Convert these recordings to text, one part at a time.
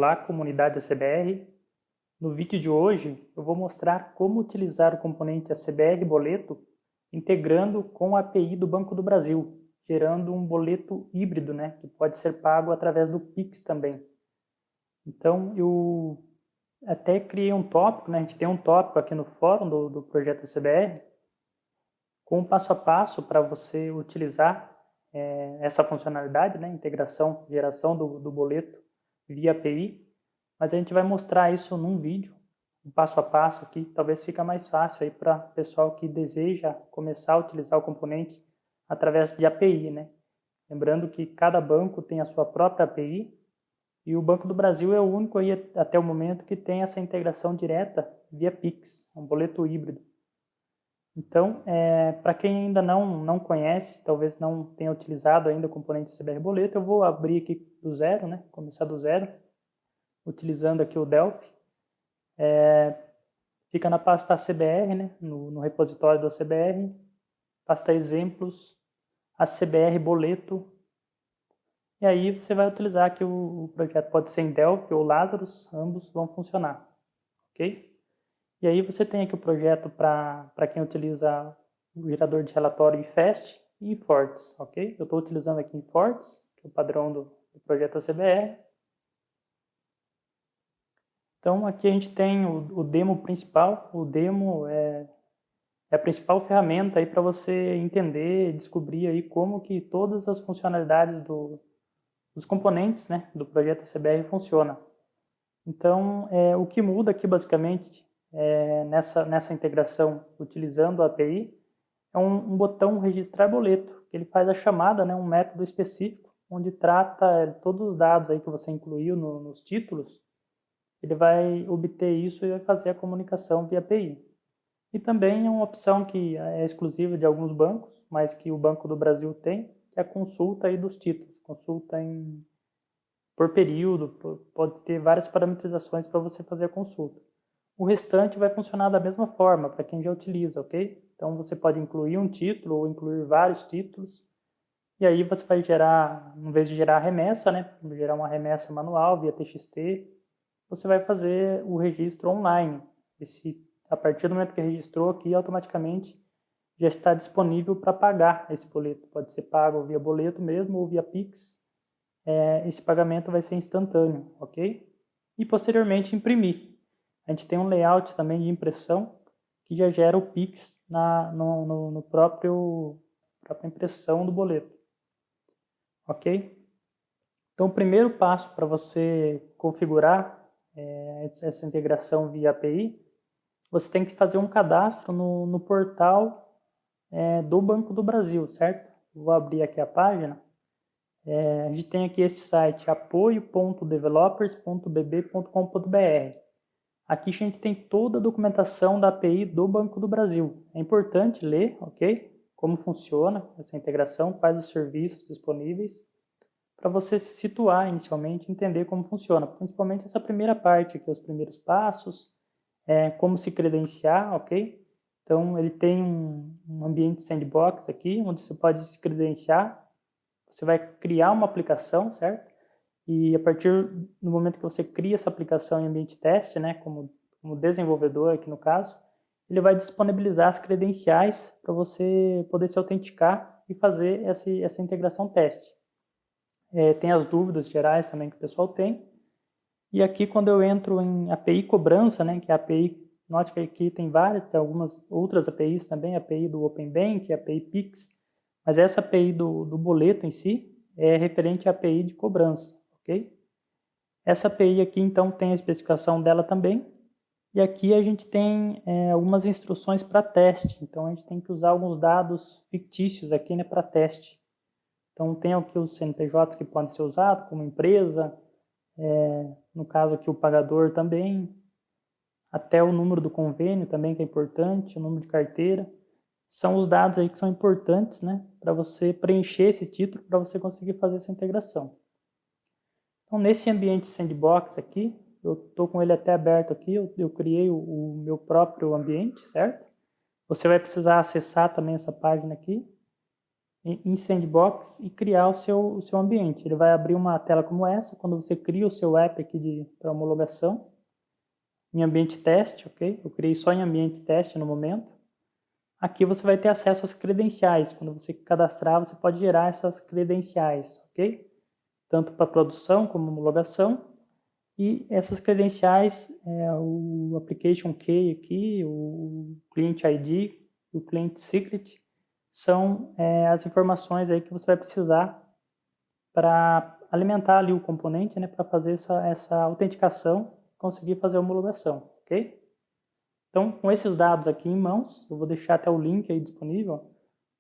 Olá, comunidade ACBR. No vídeo de hoje eu vou mostrar como utilizar o componente ACBR Boleto integrando com a API do Banco do Brasil, gerando um boleto híbrido, que pode ser pago através do Pix também. Então eu até criei um tópico, a gente tem um tópico aqui no fórum do projeto ACBR com um passo a passo para você utilizar essa funcionalidade, integração, geração do boleto via API, mas a gente vai mostrar isso num vídeo, um passo a passo aqui, talvez fica mais fácil aí para o pessoal que deseja começar a utilizar o componente através de API, Lembrando que cada banco tem a sua própria API e o Banco do Brasil é o único aí até o momento que tem essa integração direta via Pix, um boleto híbrido. Então, para quem ainda não conhece, talvez não tenha utilizado ainda o componente CBR Boleto, eu vou abrir aqui do zero, começar do zero, utilizando aqui o Delphi. Fica na pasta ACBR, no repositório do ACBR, pasta exemplos, ACBR Boleto, e aí você vai utilizar aqui o projeto, pode ser em Delphi ou Lazarus, ambos vão funcionar, ok? E aí você tem aqui o projeto para quem utiliza o gerador de relatório IFAST e Fortes, ok? Eu estou utilizando aqui em Fortes, que é o padrão do projeto ACBR. Então aqui a gente tem o demo principal. O demo é a principal ferramenta aí para você entender, descobrir aí como que todas as funcionalidades dos componentes, do projeto ACBR funcionam. Então o que muda aqui basicamente nessa integração utilizando a API, é um botão registrar boleto, que ele faz a chamada, um método específico, onde trata todos os dados aí que você incluiu nos títulos, ele vai obter isso e vai fazer a comunicação via API. E também é uma opção que é exclusiva de alguns bancos, mas que o Banco do Brasil tem, que é a consulta aí dos títulos, consulta por período, pode ter várias parametrizações para você fazer a consulta. O restante vai funcionar da mesma forma, para quem já utiliza, ok? Então, você pode incluir um título ou incluir vários títulos, e aí você vai gerar, em vez de gerar remessa, gerar uma remessa manual via TXT, você vai fazer o registro online. A partir do momento que registrou aqui, automaticamente já está disponível para pagar esse boleto. Pode ser pago via boleto mesmo ou via Pix. Esse pagamento vai ser instantâneo, ok? E posteriormente imprimir. A gente tem um layout também de impressão que já gera o Pix no própria impressão do boleto. Ok? Então, o primeiro passo para você configurar essa integração via API, você tem que fazer um cadastro no portal do Banco do Brasil, certo? Vou abrir aqui a página. A gente tem aqui esse site, apoio.developers.bb.com.br. Aqui a gente tem toda a documentação da API do Banco do Brasil. É importante ler, ok? Como funciona essa integração, quais os serviços disponíveis, para você se situar inicialmente, entender como funciona. Principalmente essa primeira parte aqui, os primeiros passos, como se credenciar, ok? Então ele tem um ambiente sandbox aqui, onde você pode se credenciar. Você vai criar uma aplicação, certo? E a partir do momento que você cria essa aplicação em ambiente teste, como desenvolvedor aqui no caso, ele vai disponibilizar as credenciais para você poder se autenticar e fazer essa integração teste. Tem as dúvidas gerais também que o pessoal tem. E aqui quando eu entro em API cobrança, que é a API, note que aqui tem algumas outras APIs também, a API do OpenBank, a API Pix, mas essa API do boleto em si é referente à API de cobrança. Okay? Essa API aqui, então, tem a especificação dela também. E aqui a gente tem algumas instruções para teste. Então, a gente tem que usar alguns dados fictícios aqui para teste. Então, tem aqui os CNPJs que podem ser usados como empresa. No caso aqui, o pagador também. Até o número do convênio também, que é importante. O número de carteira. São os dados aí que são importantes, para você preencher esse título, para você conseguir fazer essa integração. Então, nesse ambiente sandbox aqui, eu estou com ele até aberto aqui, eu criei o meu próprio ambiente, certo? Você vai precisar acessar também essa página aqui. em Sandbox e criar o seu ambiente. Ele vai abrir uma tela como essa, quando você cria o seu app aqui para homologação, em ambiente teste, ok? Eu criei só em ambiente teste no momento. Aqui você vai ter acesso às credenciais. Quando você cadastrar, você pode gerar essas credenciais, ok? Tanto para produção como homologação. E essas credenciais, o Application Key aqui, o Client ID, o Client Secret, são as informações aí que você vai precisar para alimentar ali o componente, né, para fazer essa autenticação, conseguir fazer a homologação, ok? Então, com esses dados aqui em mãos, eu vou deixar até o link aí disponível.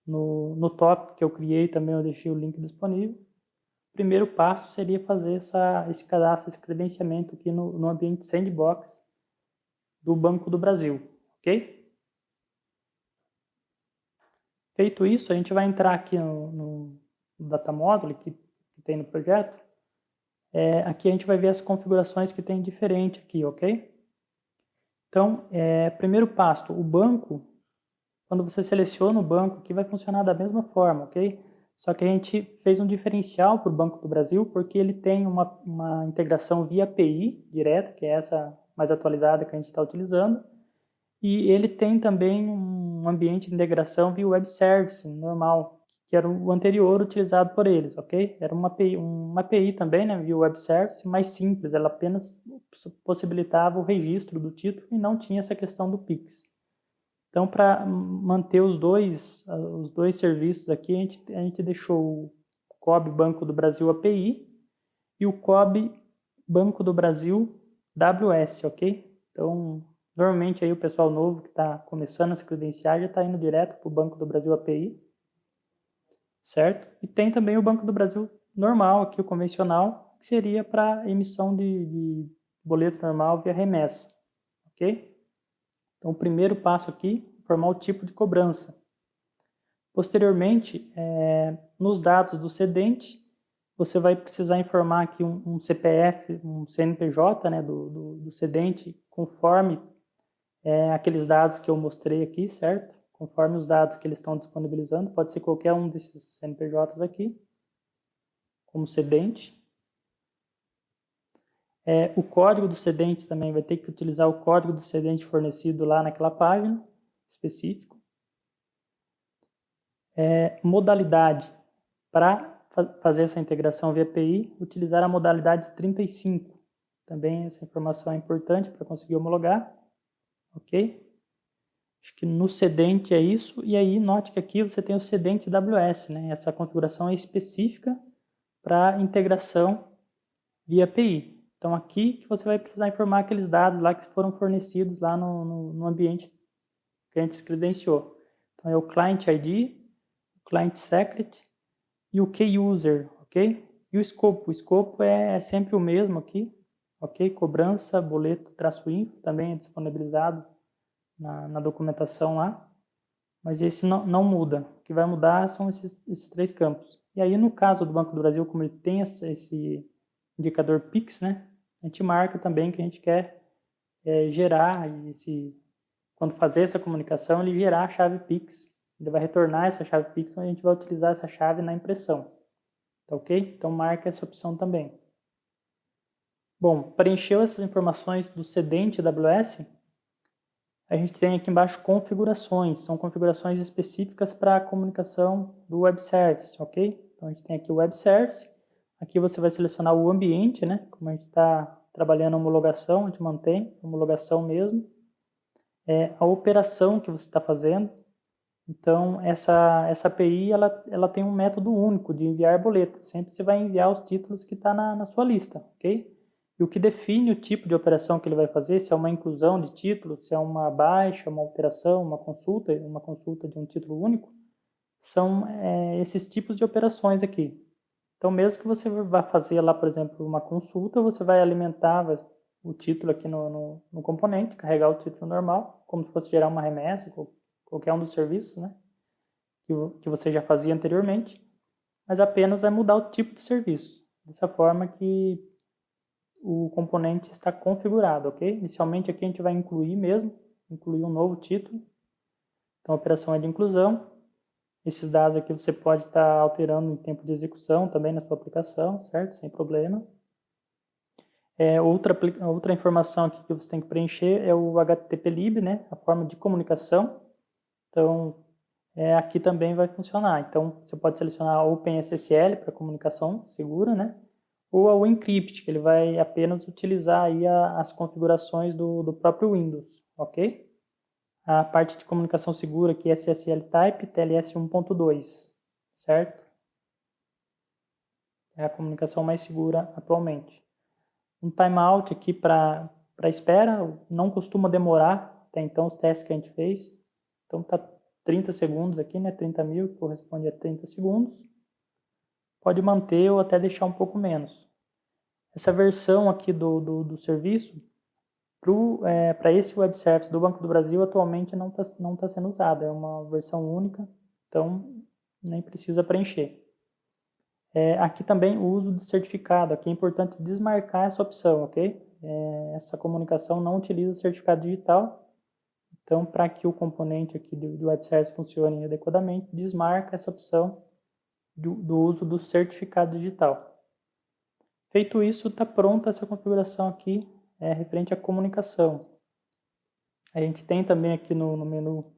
No tópico que eu criei também eu deixei o link disponível. O primeiro passo seria fazer esse cadastro, esse credenciamento aqui no ambiente Sandbox do Banco do Brasil, ok? Feito isso, a gente vai entrar aqui no Data Module que tem no projeto. Aqui a gente vai ver as configurações que tem diferente aqui, ok? Então, primeiro passo, o banco, quando você seleciona o banco aqui, vai funcionar da mesma forma, ok? Só que a gente fez um diferencial para o Banco do Brasil, porque ele tem uma integração via API direta, que é essa mais atualizada que a gente está utilizando, e ele tem também um ambiente de integração via Web Service normal, que era o anterior utilizado por eles, ok? Era uma API também, né, via Web Service, mais simples, ela apenas possibilitava o registro do título e não tinha essa questão do Pix. Então, para manter os dois serviços aqui, a gente deixou o COB Banco do Brasil API e o COB Banco do Brasil WS, ok? Então, normalmente aí o pessoal novo que está começando a se credenciar já está indo direto para o Banco do Brasil API, certo? E tem também o Banco do Brasil normal, aqui o convencional, que seria para emissão de boleto normal via remessa, ok? Então, o primeiro passo aqui, formar o tipo de cobrança. Posteriormente, nos dados do cedente, você vai precisar informar aqui um CPF, um CNPJ, né, do cedente, conforme aqueles dados que eu mostrei aqui, certo? Conforme os dados que eles estão disponibilizando, pode ser qualquer um desses CNPJs aqui, como cedente. O código do cedente também vai ter que utilizar o código do cedente fornecido lá naquela página específico. Modalidade, para fazer essa integração via API, utilizar a modalidade 35. Também essa informação é importante para conseguir homologar. Ok? Acho que no cedente é isso. E aí, note que aqui você tem o cedente AWS, né? Essa configuração é específica para integração via API. Então, aqui que você vai precisar informar aqueles dados lá que foram fornecidos lá no ambiente que a gente credenciou. Então, é o Client ID, o Client Secret e o Key User, ok? E o escopo é sempre o mesmo aqui, ok? Cobrança, boleto, -info, também é disponibilizado na documentação lá, mas esse não muda. O que vai mudar são esses três campos. E aí, no caso do Banco do Brasil, como ele tem esse indicador PIX, né? A gente marca também que a gente quer gerar, quando fazer essa comunicação, ele gerar a chave PIX. Ele vai retornar essa chave PIX, onde a gente vai utilizar essa chave na impressão. Tá ok? Então, marca essa opção também. Bom, preencheu essas informações do cedente AWS, a gente tem aqui embaixo configurações. São configurações específicas para a comunicação do Web Service, ok? Então, a gente tem aqui o Web Service. Aqui você vai selecionar o ambiente, né? Como a gente está trabalhando a homologação, a gente mantém a homologação mesmo. A operação que você está fazendo. Então, essa API ela tem um método único de enviar boleto. Sempre você vai enviar os títulos que está na sua lista, ok? E o que define o tipo de operação que ele vai fazer, se é uma inclusão de títulos, se é uma baixa, uma alteração, uma consulta de um título único, são esses tipos de operações aqui. Então, mesmo que você vá fazer lá, por exemplo, uma consulta, você vai alimentar o título aqui no componente, carregar o título normal, como se fosse gerar uma remessa, qualquer um dos serviços, né, que você já fazia anteriormente, mas apenas vai mudar o tipo de serviço, dessa forma que o componente está configurado, ok? Inicialmente aqui a gente vai incluir um novo título, então a operação é de inclusão, Esses dados aqui você pode estar alterando em tempo de execução também na sua aplicação, certo? Sem problema. Outra informação aqui que você tem que preencher é o HTTP-lib, né? A forma de comunicação. Então, aqui também vai funcionar. Então, você pode selecionar o OpenSSL para comunicação segura, né? Ou o Encrypt, que ele vai apenas utilizar aí as configurações do próprio Windows, ok? A parte de comunicação segura aqui é SSL Type TLS 1.2, certo? É a comunicação mais segura atualmente. Um timeout aqui para espera, não costuma demorar, até então os testes que a gente fez. Então tá 30 segundos aqui, né? 30.000, que corresponde a 30 segundos. Pode manter ou até deixar um pouco menos. Essa versão aqui do serviço, para esse web service do Banco do Brasil, atualmente não tá sendo usada. É uma versão única, então nem precisa preencher. Aqui também o uso de certificado. Aqui é importante desmarcar essa opção, ok? Essa comunicação não utiliza certificado digital. Então, para que o componente aqui do web service funcione adequadamente, desmarca essa opção do uso do certificado digital. Feito isso, está pronta essa configuração aqui referente à comunicação. A gente tem também aqui no menu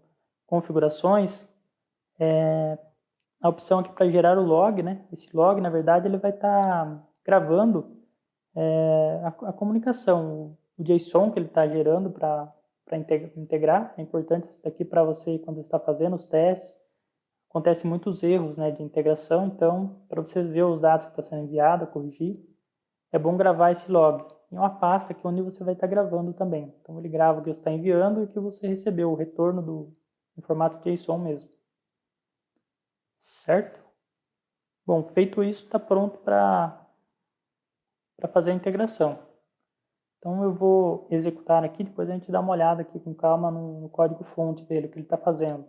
configurações a opção aqui para gerar o log, né? Esse log, na verdade, ele vai estar gravando a comunicação, o JSON que ele está gerando para integrar. É importante isso daqui para você quando você está fazendo os testes. Acontecem muitos erros, né, de integração, então para você ver os dados que está sendo enviado, corrigir, é bom gravar esse log em uma pasta que onde você vai estar gravando também. Então ele grava o que você está enviando e o que você recebeu, o retorno em formato JSON mesmo. Certo? Bom, feito isso, está pronto para fazer a integração. Então eu vou executar aqui, depois a gente dá uma olhada aqui com calma no código fonte dele, o que ele está fazendo.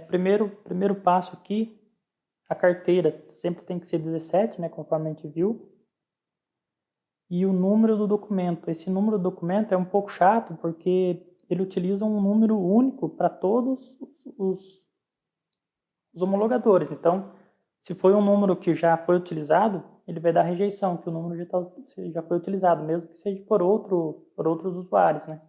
Primeiro passo aqui, a carteira sempre tem que ser 17, né, conforme a gente viu. E o número do documento. Esse número do documento é um pouco chato, porque ele utiliza um número único para todos os homologadores. Então, se foi um número que já foi utilizado, ele vai dar rejeição, que o número já foi utilizado, mesmo que seja por outros usuários, né?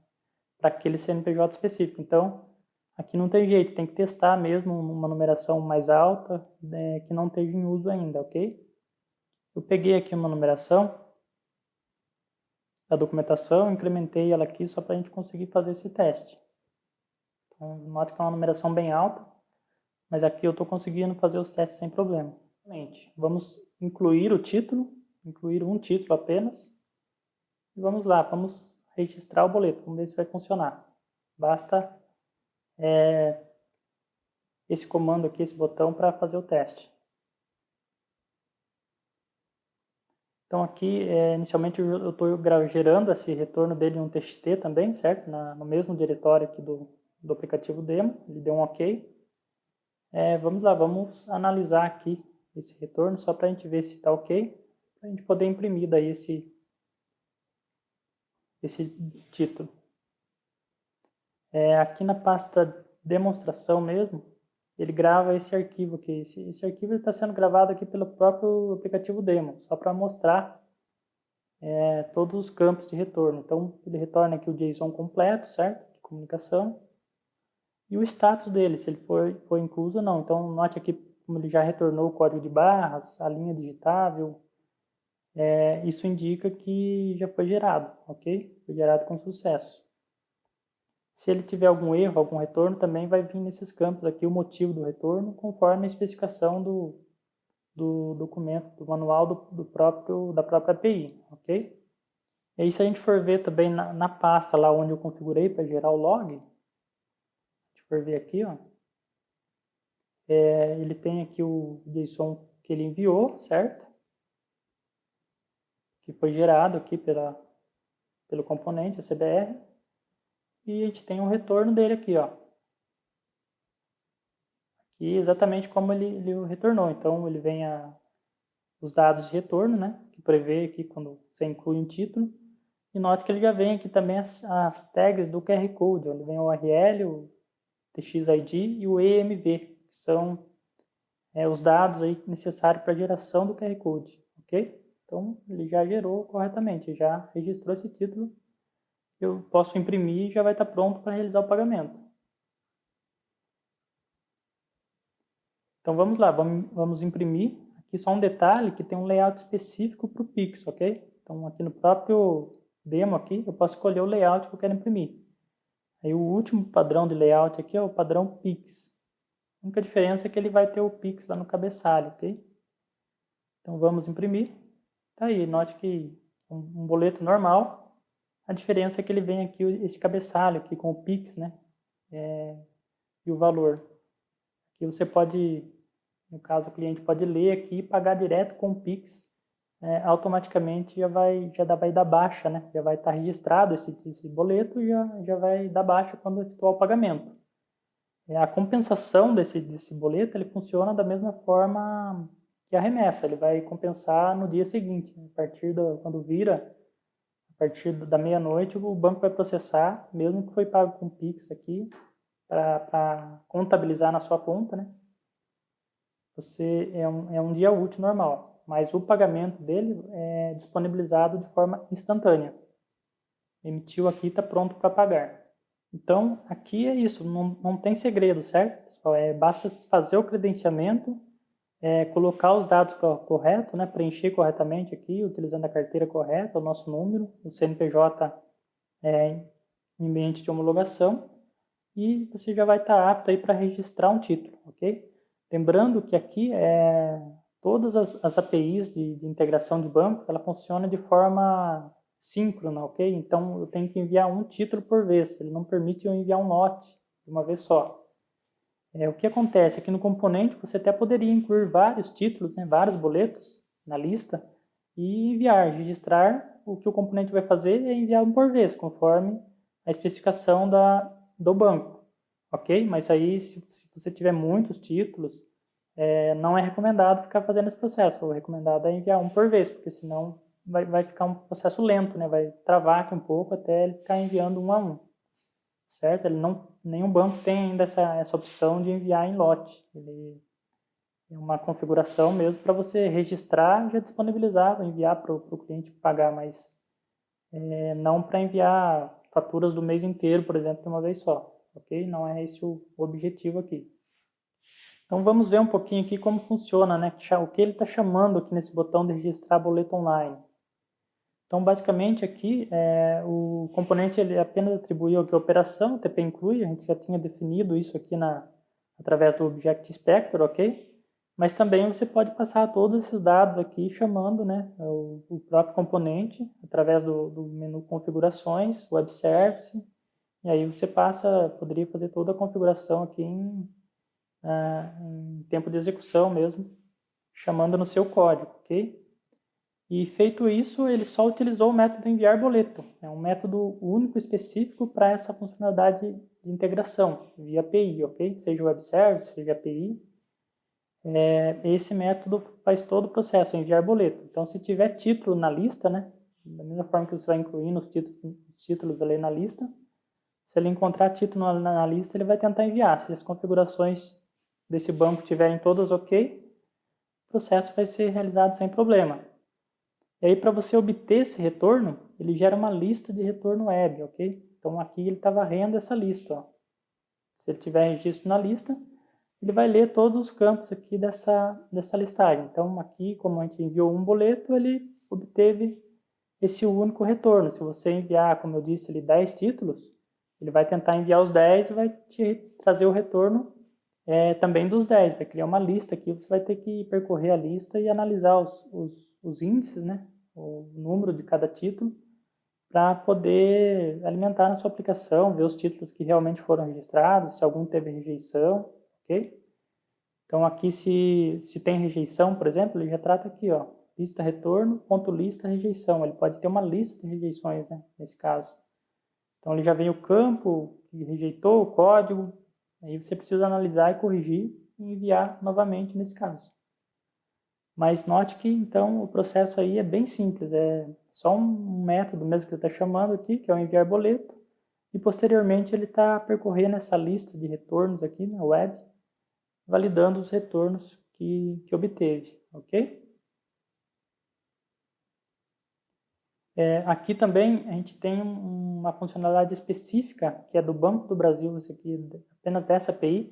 Para aquele CNPJ específico. Então, aqui não tem jeito, tem que testar mesmo uma numeração mais alta, né, que não esteja em uso ainda, ok? Eu peguei aqui uma numeração da documentação, incrementei ela aqui só para a gente conseguir fazer esse teste. Então, note que é uma numeração bem alta, mas aqui eu estou conseguindo fazer os testes sem problema. Vamos incluir o título, incluir um título apenas, e vamos lá, vamos registrar o boleto, vamos ver se vai funcionar. Basta esse comando aqui, esse botão, para fazer o teste. Então aqui, inicialmente eu estou gerando esse retorno dele em um TXT também, certo? No mesmo diretório aqui do aplicativo demo, ele deu um OK. Vamos lá, vamos analisar aqui esse retorno, só para a gente ver se está OK, para a gente poder imprimir daí esse título. Aqui na pasta demonstração mesmo, ele grava esse arquivo aqui. Esse arquivo está sendo gravado aqui pelo próprio aplicativo demo, só para mostrar todos os campos de retorno. Então, ele retorna aqui o JSON completo, certo? De comunicação. E o status dele, se ele foi incluso ou não. Então, note aqui como ele já retornou o código de barras, a linha digitável. Isso indica que já foi gerado, ok? Foi gerado com sucesso. Se ele tiver algum erro, algum retorno, também vai vir nesses campos aqui o motivo do retorno, conforme a especificação do documento, do manual da própria API, ok? E aí, se a gente for ver também na pasta lá onde eu configurei para gerar o log, se a gente for ver aqui, ó, ele tem aqui o JSON que ele enviou, certo? Que foi gerado aqui pelo componente, a CBR, e a gente tem um retorno dele aqui, ó. Aqui exatamente como ele retornou. Então, ele vem os dados de retorno, né, que prevê aqui quando você inclui um título, E note que ele já vem aqui também as tags do QR Code, onde vem o URL, o TXID e o EMV, que são os dados aí necessários para a geração do QR Code, ok? Então, ele já gerou corretamente, já registrou esse título. Eu posso imprimir e já vai estar pronto para realizar o pagamento. Então, vamos lá, vamos imprimir. Aqui só um detalhe, que tem um layout específico para o Pix, ok? Então, aqui no próprio demo aqui, eu posso escolher o layout que eu quero imprimir. Aí, o último padrão de layout aqui é o padrão Pix. A única diferença é que ele vai ter o Pix lá no cabeçalho, ok? Então, vamos imprimir. Tá aí, note que um boleto normal, a diferença é que ele vem aqui, esse cabeçalho aqui com o Pix, né? E o valor. Aqui você pode, no caso o cliente pode ler aqui e pagar direto com o Pix, automaticamente vai dar baixa, né? Já vai estar registrado esse boleto e já vai dar baixa quando efetuar o pagamento. A compensação desse boleto, ele funciona da mesma forma que a remessa, ele vai compensar no dia seguinte, quando vira, a partir da meia-noite, o banco vai processar, mesmo que foi pago com Pix aqui, para contabilizar na sua conta, né? É um dia útil normal, mas o pagamento dele é disponibilizado de forma instantânea. Emitiu aqui, está pronto para pagar. Então, aqui é isso, não tem segredo, certo, pessoal? Basta fazer o credenciamento, colocar os dados corretos, né? Preencher corretamente aqui, utilizando a carteira correta, o nosso número, o CNPJ em ambiente de homologação, e você já vai estar apto aí para registrar um título, ok? Lembrando que aqui todas as APIs de integração de banco, ela funciona de forma síncrona, ok? Então, eu tenho que enviar um título por vez, ele não permite eu enviar um lote de uma vez só. O que acontece aqui no componente, você até poderia incluir vários títulos, né, vários boletos na lista e enviar, registrar. O que o componente vai fazer é enviar um por vez, conforme a especificação do banco, ok? Mas aí, se você tiver muitos títulos, não é recomendado ficar fazendo esse processo. O recomendado é enviar um por vez, porque senão vai ficar um processo lento, né? Vai travar aqui um pouco até ele ficar enviando um a um. Certo? Nenhum banco tem ainda essa opção de enviar em lote. Ele é uma configuração mesmo para você registrar e já disponibilizar, enviar para o cliente pagar, mas não para enviar faturas do mês inteiro, por exemplo, de uma vez só. Ok? Não é esse o objetivo aqui. Então vamos ver um pouquinho aqui como funciona, né? O que ele está chamando aqui nesse botão de registrar boleto online. Então, basicamente, aqui, o componente ele apenas atribuiu aqui a operação, o TP inclui, a gente já tinha definido isso aqui através do Object Inspector, ok? Mas também você pode passar todos esses dados aqui chamando, né, o próprio componente, através do menu Configurações, Web Service, e aí você poderia fazer toda a configuração aqui em tempo de execução mesmo, chamando no seu código, ok? E feito isso, ele só utilizou o método enviar boleto. É um método único específico para essa funcionalidade de integração via API, ok? Seja web service, seja API. Esse método faz todo o processo, enviar boleto. Então, se tiver título na lista, né? Da mesma forma que você vai incluindo os títulos ali na lista, se ele encontrar título na lista, ele vai tentar enviar. Se as configurações desse banco estiverem todas ok, o processo vai ser realizado sem problema. E aí, para você obter esse retorno, ele gera uma lista de retorno web, ok? Então, aqui ele está varrendo essa lista. Ó. Se ele tiver registro na lista, ele vai ler todos os campos aqui dessa listagem. Então, aqui, como a gente enviou um boleto, ele obteve esse único retorno. Se você enviar, como eu disse, 10 títulos, ele vai tentar enviar os 10 e vai te trazer o retorno também dos 10. Vai criar uma lista aqui, você vai ter que percorrer a lista e analisar os índices, né? O número de cada título, para poder alimentar na sua aplicação, ver os títulos que realmente foram registrados, se algum teve rejeição, ok? Então aqui se tem rejeição, por exemplo, ele já trata aqui, ó, lista retorno, ponto lista rejeição. Ele pode ter uma lista de rejeições, né, nesse caso. Então ele já vem o campo que rejeitou, o código, aí você precisa analisar e corrigir e enviar novamente nesse caso. Mas note que, então, o processo aí é bem simples, é só um método mesmo que ele está chamando aqui, que é o enviar boleto, e posteriormente ele está percorrendo essa lista de retornos aqui na web, validando os retornos que obteve, ok? Aqui também a gente tem uma funcionalidade específica, que é do Banco do Brasil, isso aqui, apenas dessa API,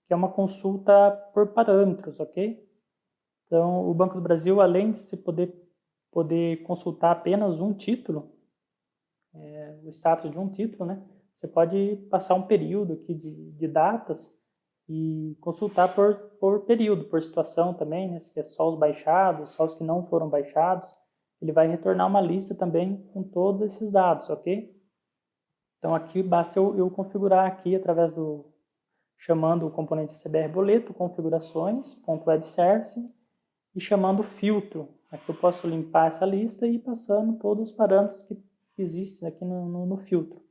que é uma consulta por parâmetros, ok? Então, o Banco do Brasil, além de você poder consultar apenas um título, o status de um título, né? Você pode passar um período aqui de datas e consultar por período, por situação também, né? Se é só os baixados, só os que não foram baixados. Ele vai retornar uma lista também com todos esses dados, ok? Então aqui basta eu configurar aqui através chamando o componente CBR boleto, configurações.webservice e chamando filtro. Aqui eu posso limpar essa lista e ir passando todos os parâmetros que existem aqui no filtro.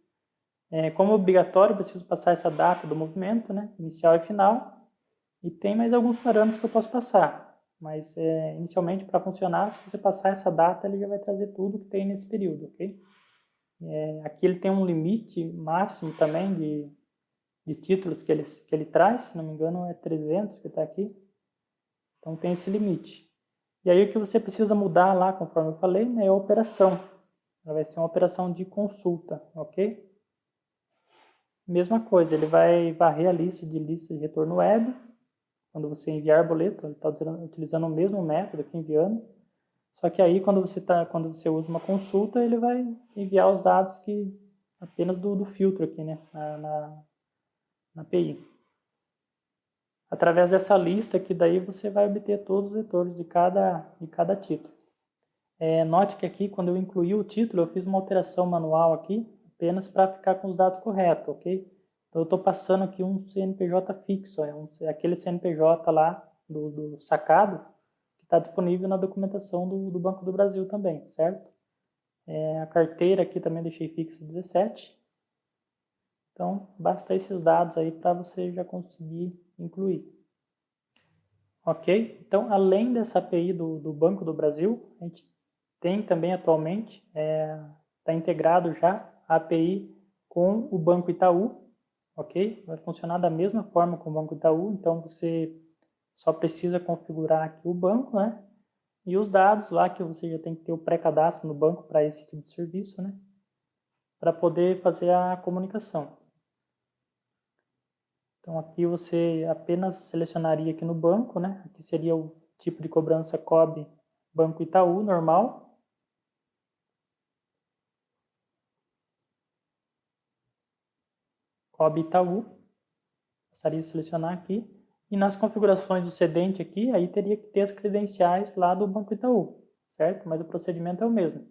Como obrigatório, eu preciso passar essa data do movimento, né? Inicial e final, e tem mais alguns parâmetros que eu posso passar. Mas inicialmente, para funcionar, se você passar essa data, ele já vai trazer tudo que tem nesse período, ok? Aqui ele tem um limite máximo também de títulos que ele traz, se não me engano é 300 que está aqui. Então tem esse limite. E aí o que você precisa mudar lá, conforme eu falei, né, é a operação. Ela vai ser uma operação de consulta, ok? Mesma coisa, ele vai varrer a lista de retorno web. Quando você enviar boleto, ele está utilizando o mesmo método aqui enviando. Só que aí, quando você usa uma consulta, ele vai enviar os dados apenas do filtro aqui, né, na API. Através dessa lista que daí você vai obter todos os retornos de cada título. Note que aqui, quando eu incluí o título, eu fiz uma alteração manual aqui, apenas para ficar com os dados corretos, ok? Então eu estou passando aqui um CNPJ fixo, aquele CNPJ lá do sacado, que está disponível na documentação do Banco do Brasil também, certo? A carteira aqui também deixei fixa 17. Então basta esses dados aí para você já conseguir incluir. Ok? Então além dessa API do Banco do Brasil, a gente tem também atualmente, está integrado já a API com o Banco Itaú, ok? Vai funcionar da mesma forma com o Banco Itaú, então você só precisa configurar aqui o banco, né? E os dados lá que você já tem que ter o pré-cadastro no banco para esse tipo de serviço, né? Para poder fazer a comunicação. Então aqui você apenas selecionaria aqui no banco, né? Aqui seria o tipo de cobrança COB Banco Itaú normal. COB Itaú, bastaria selecionar aqui, e nas configurações do cedente aqui, aí teria que ter as credenciais lá do Banco Itaú, certo? Mas o procedimento é o mesmo.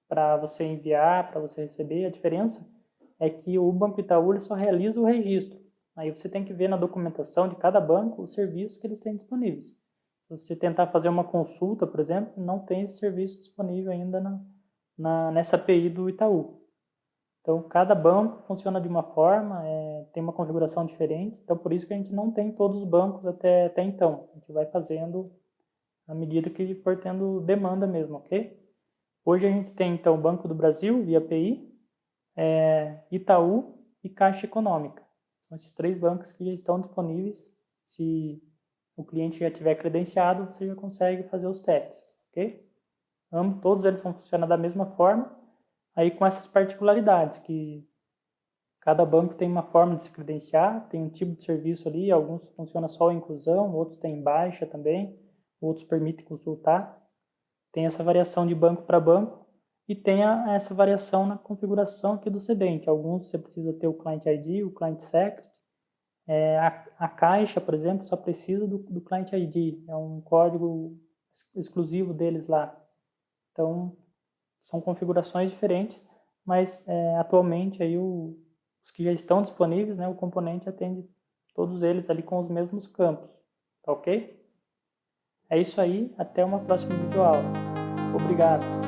Para você enviar, para você receber, a diferença é que o Banco Itaú ele só realiza o registro. Aí você tem que ver na documentação de cada banco os serviços que eles têm disponíveis. Se você tentar fazer uma consulta, por exemplo, não tem esse serviço disponível ainda nessa API do Itaú. Então, cada banco funciona de uma forma, tem uma configuração diferente, então por isso que a gente não tem todos os bancos até então. A gente vai fazendo à medida que for tendo demanda mesmo, ok? Hoje a gente tem, então, o Banco do Brasil, via API, Itaú e Caixa Econômica. São esses 3 bancos que já estão disponíveis. Se o cliente já tiver credenciado, você já consegue fazer os testes, ok? Todos eles vão funcionar da mesma forma, aí com essas particularidades, que cada banco tem uma forma de se credenciar, tem um tipo de serviço ali, alguns funcionam só a inclusão, outros têm baixa também, outros permitem consultar. Tem essa variação de banco para banco e tem essa variação na configuração aqui do cedente. Alguns você precisa ter o Client ID, o Client Secret. A Caixa, por exemplo, só precisa do Client ID, é um código exclusivo deles lá. Então, são configurações diferentes, mas atualmente aí os que já estão disponíveis, né, o componente atende todos eles ali com os mesmos campos, tá ok? É isso aí, até uma próxima videoaula. Obrigado!